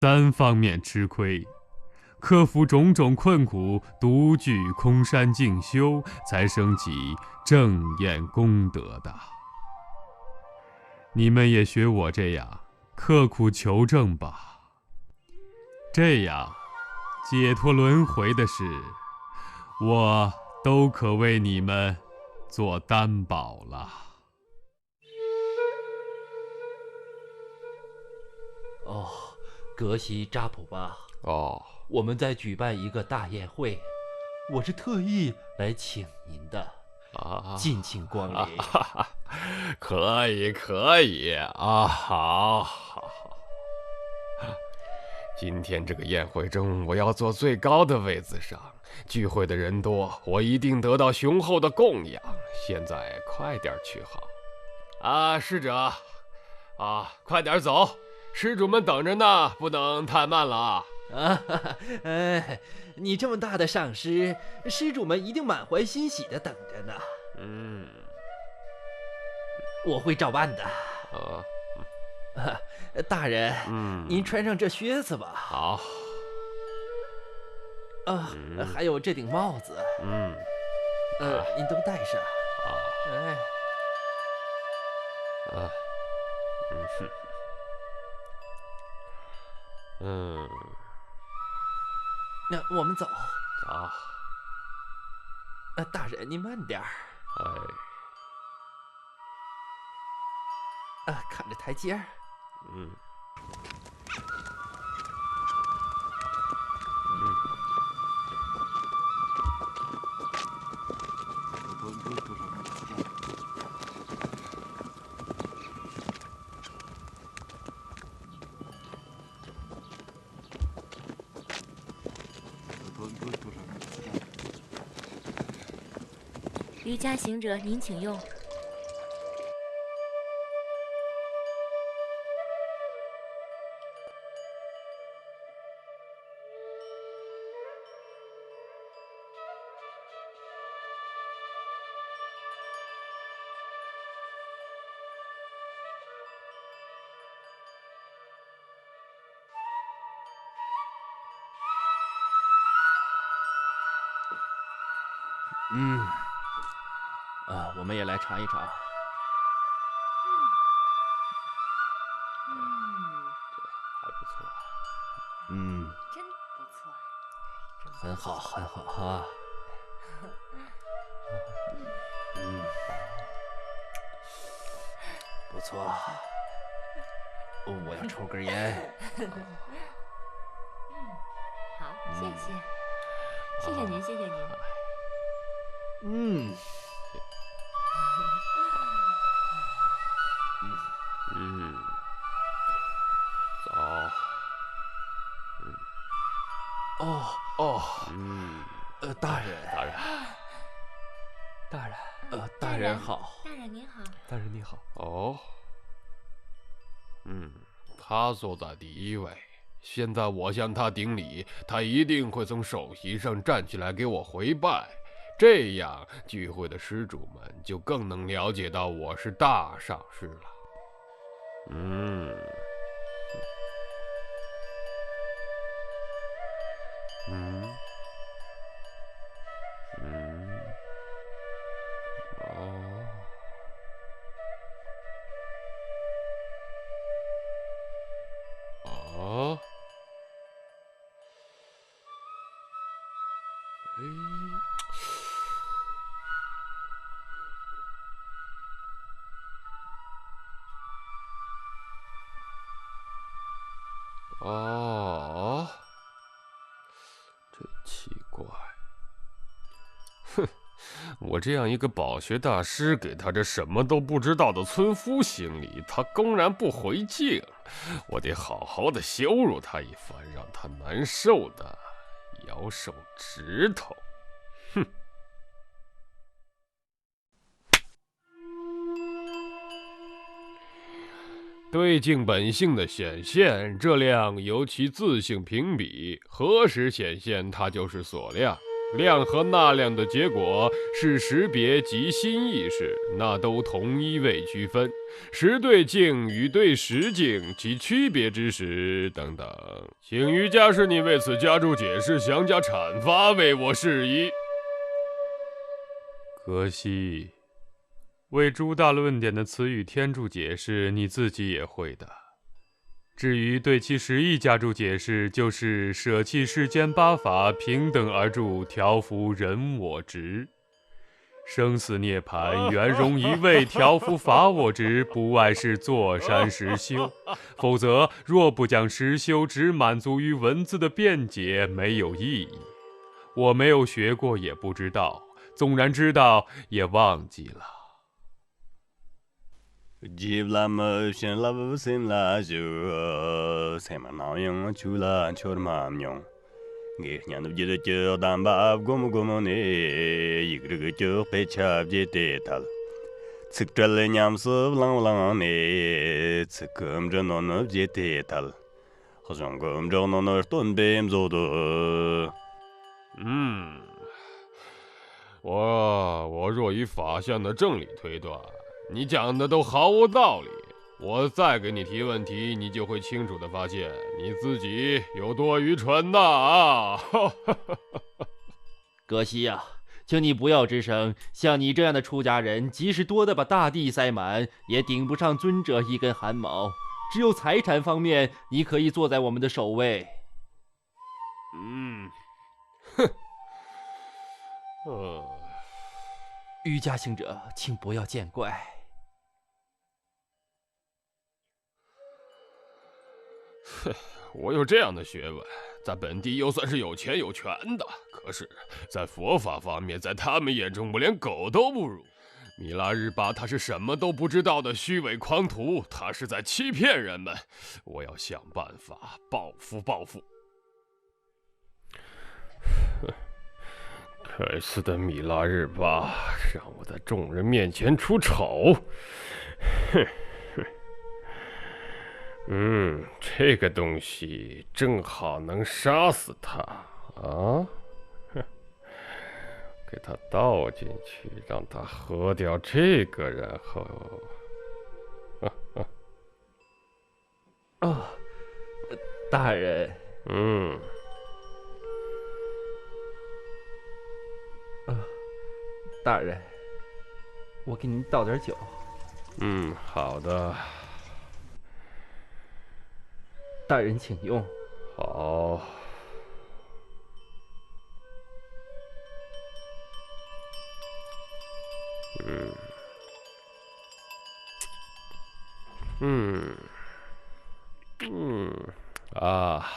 三方面吃亏，克服种种困苦，独具空山静修，才升起正验功德的。你们也学我这样，刻苦求证吧。这样，解脱轮回的事，我都可为你们做担保了。哦，格西扎普巴，哦，我们在举办一个大宴会，我是特意来请您的，敬请光临。可以可以啊，好，好，好。今天这个宴会中，我要坐最高的位子上，聚会的人多，我一定得到雄厚的供养。现在快点去好。侍者，快点走，施主们等着呢，不能太慢了。你这么大的上师，施主们一定满怀欣喜的等着呢。我会照办的。大人，您穿上这靴子吧。好。还有这顶帽子。您都戴上。那我们走。走。大人，您慢点儿。看着台阶儿。瑜伽行者，您请用。我们也来尝一尝。还不错。真不错。很好，很好哈。不错。我要抽根烟。好，谢谢。谢谢您，谢谢您。走。大人，大人好。大人您好。大人你好。他坐在第一位，现在我向他顶礼，他一定会从首席上站起来给我回拜，这样聚会的施主们就更能了解到我是大上师了。真奇怪。我这样一个饱学大师，给他这什么都不知道的村夫行礼，他公然不回敬，我得好好的羞辱他一番，让他难受的咬手指头。对境本性的显现，这量由其自性评比，何时显现，它就是所量。量和纳量的结果是识别及心意识，那都同一位区分。实对境与对实境其区别之时等等，请于家师你为此加注解释，详加阐发，为我示意。可惜，为诸大论点的词语添注解释，你自己也会的。至于对其实义加注解释，就是舍弃世间八法，平等而住，调伏人我执。生死涅槃，圆融一味，调伏法我执，不外是坐山实修。否则，若不将实修只满足于文字的辩解，没有意义。我没有学过，也不知道；纵然知道，也忘记了。Jivlam shin love sim la ju sema na yung chula chorma myong ge nyan du de de dan ba gom gom ne yigre ge pe cha je de tal tsik tal nyam su lang lang ne tsikum je no no je de tal hozong gom jo no no ton bem zo de 我若以法相的正理推断，你讲的都毫无道理。我再给你提问题，你就会清楚地发现你自己有多愚蠢呐！葛西呀，请你不要吱声。像你这样的出家人，即使多得把大地塞满，也顶不上尊者一根汗毛。只有财产方面，你可以坐在我们的首位。瑜伽行者，请不要见怪。我有这样的学问，在本地又算是有钱有权的，可是，在佛法方面，在他们眼中我连狗都不如。米拉日巴他是什么都不知道的虚伪狂徒，他是在欺骗人们。我要想办法报复报复。该死的米拉日巴，让我在众人面前出丑！这个东西正好能杀死他啊！给他倒进去，让他喝掉这个，然后……大人。大人，我给您倒点酒。好的。大人请用。好。啊。